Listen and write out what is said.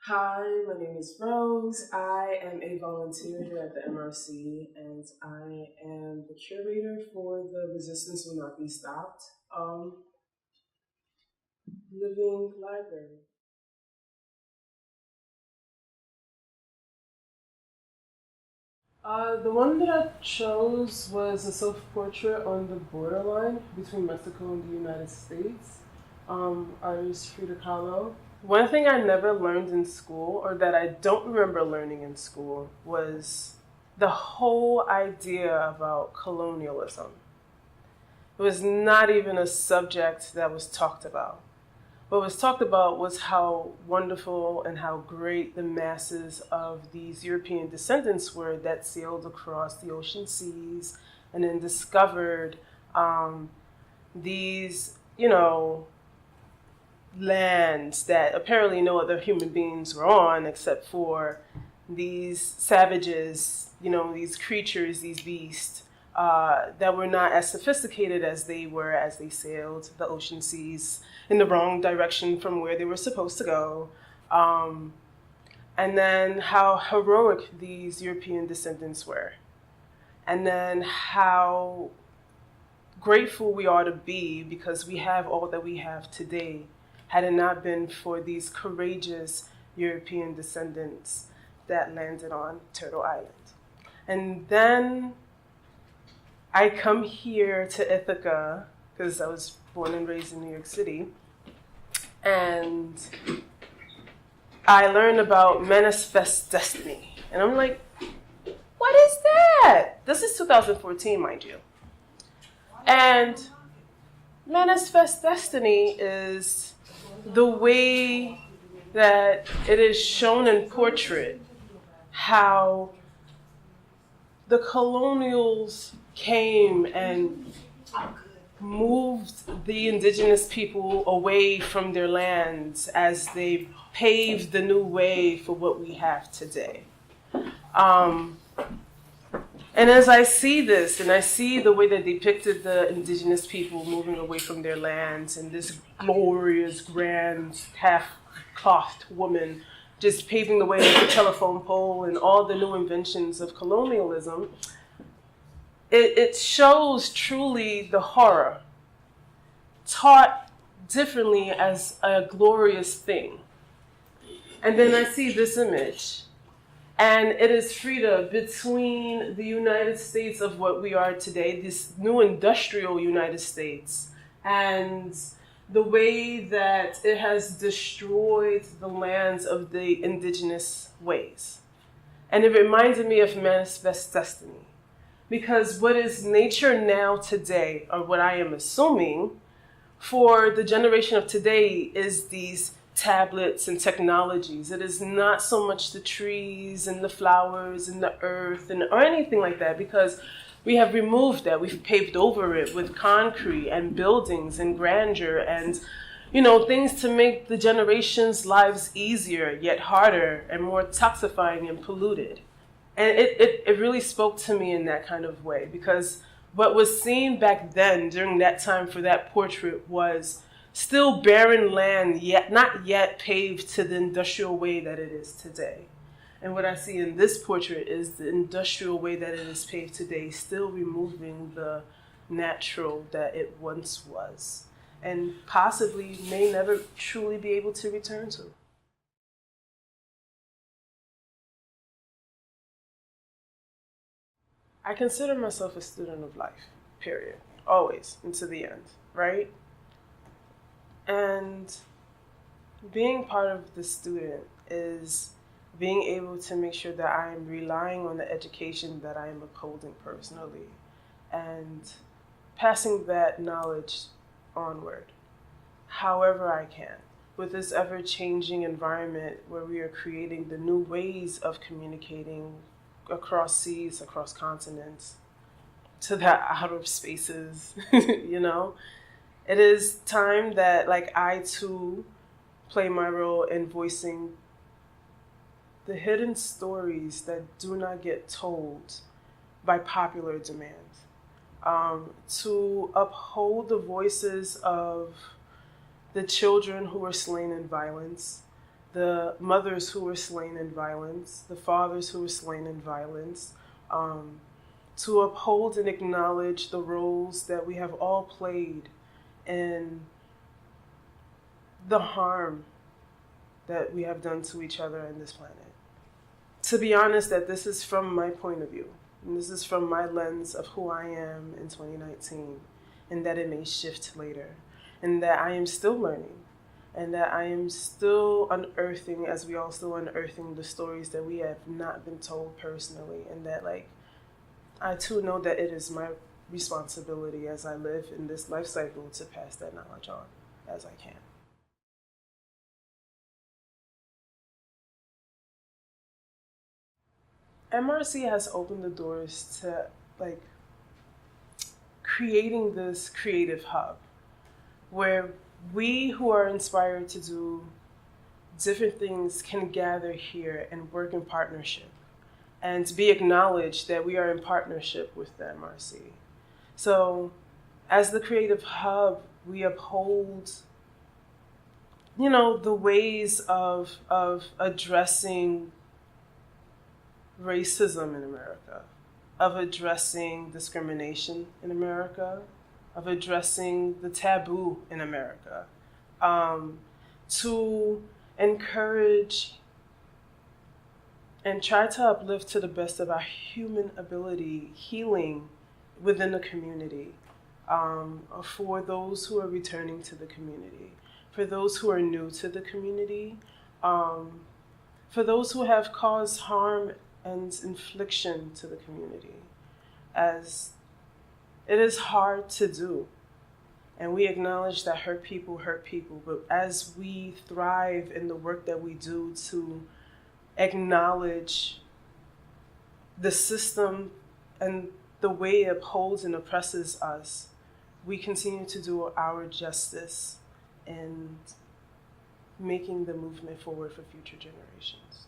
Hi, my name is Rose. I am a volunteer here at the MRC, and I am the curator for the Resistance Will Not Be Stopped living library. The one that I chose was a self-portrait on the borderline between Mexico and the United States. Artist Frida Kahlo. One thing I never learned in school, or that I don't remember learning in school, was the whole idea about colonialism. It was not even a subject that was talked about. What was talked about was how wonderful and how great the masses of these European descendants were that sailed across the ocean seas and then discovered these, lands that apparently no other human beings were on except for these savages, these creatures, these beasts that were not as sophisticated as they were as they sailed the ocean seas in the wrong direction from where they were supposed to go. And then how heroic these European descendants were. And then how grateful we ought to be because we have all that we have today had it not been for these courageous European descendants that landed on Turtle Island. And then I come here to Ithaca, because I was born and raised in New York City, and I learned about Manifest Destiny. And I'm like, what is that? This is 2014, mind you. And Manifest Destiny is the way that it is shown in portrait, how the colonials came and moved the indigenous people away from their lands as they paved the new way for what we have today. And as I see this, and I see the way that they depicted the indigenous people moving away from their lands, and this glorious, grand, half-clothed woman just paving the way with the telephone pole and all the new inventions of colonialism, it shows truly the horror, taught differently as a glorious thing. And then I see this image. And it is Frida between the United States of what we are today, this new industrial United States, and the way that it has destroyed the lands of the indigenous ways. And it reminded me of Manifest Destiny. Because what is nature now today, or what I am assuming, for the generation of today is these tablets and technologies. It is not so much the trees and the flowers and the earth or anything like that, because we have removed that. We've paved over it with concrete and buildings and grandeur and things to make the generations' lives easier yet harder and more toxifying and polluted. And it really spoke to me in that kind of way, because what was seen back then during that time for that portrait was still barren land, yet not yet paved to the industrial way that it is today. And what I see in this portrait is the industrial way that it is paved today, still removing the natural that it once was, and possibly may never truly be able to return to. I consider myself a student of life, period. Always, until the end, right? And being part of the student is being able to make sure that I am relying on the education that I am upholding personally and passing that knowledge onward, however I can, with this ever-changing environment where we are creating the new ways of communicating across seas, across continents, to the outer spaces, It is time that, I too play my role in voicing the hidden stories that do not get told by popular demand. To uphold the voices of the children who were slain in violence, the mothers who were slain in violence, the fathers who were slain in violence, to uphold and acknowledge the roles that we have all played in the harm that we have done to each other and this planet. To be honest, that this is from my point of view, and this is from my lens of who I am in 2019, and that it may shift later, and that I am still learning, and that I am still unearthing, as we all still unearthing the stories that we have not been told personally, and that I too know that it is my responsibility as I live in this life cycle to pass that knowledge on as I can. MRC has opened the doors to creating this creative hub where we who are inspired to do different things can gather here and work in partnership and be acknowledged that we are in partnership with the MRC. So as the creative hub, we uphold, the ways of addressing racism in America, of addressing discrimination in America, of addressing the taboo in America, to encourage and try to uplift to the best of our human ability healing within the community, for those who are returning to the community, for those who are new to the community, for those who have caused harm and infliction to the community, as it is hard to do. And we acknowledge that hurt people, but as we thrive in the work that we do to acknowledge the system and the way it upholds and oppresses us, we continue to do our justice in making the movement forward for future generations.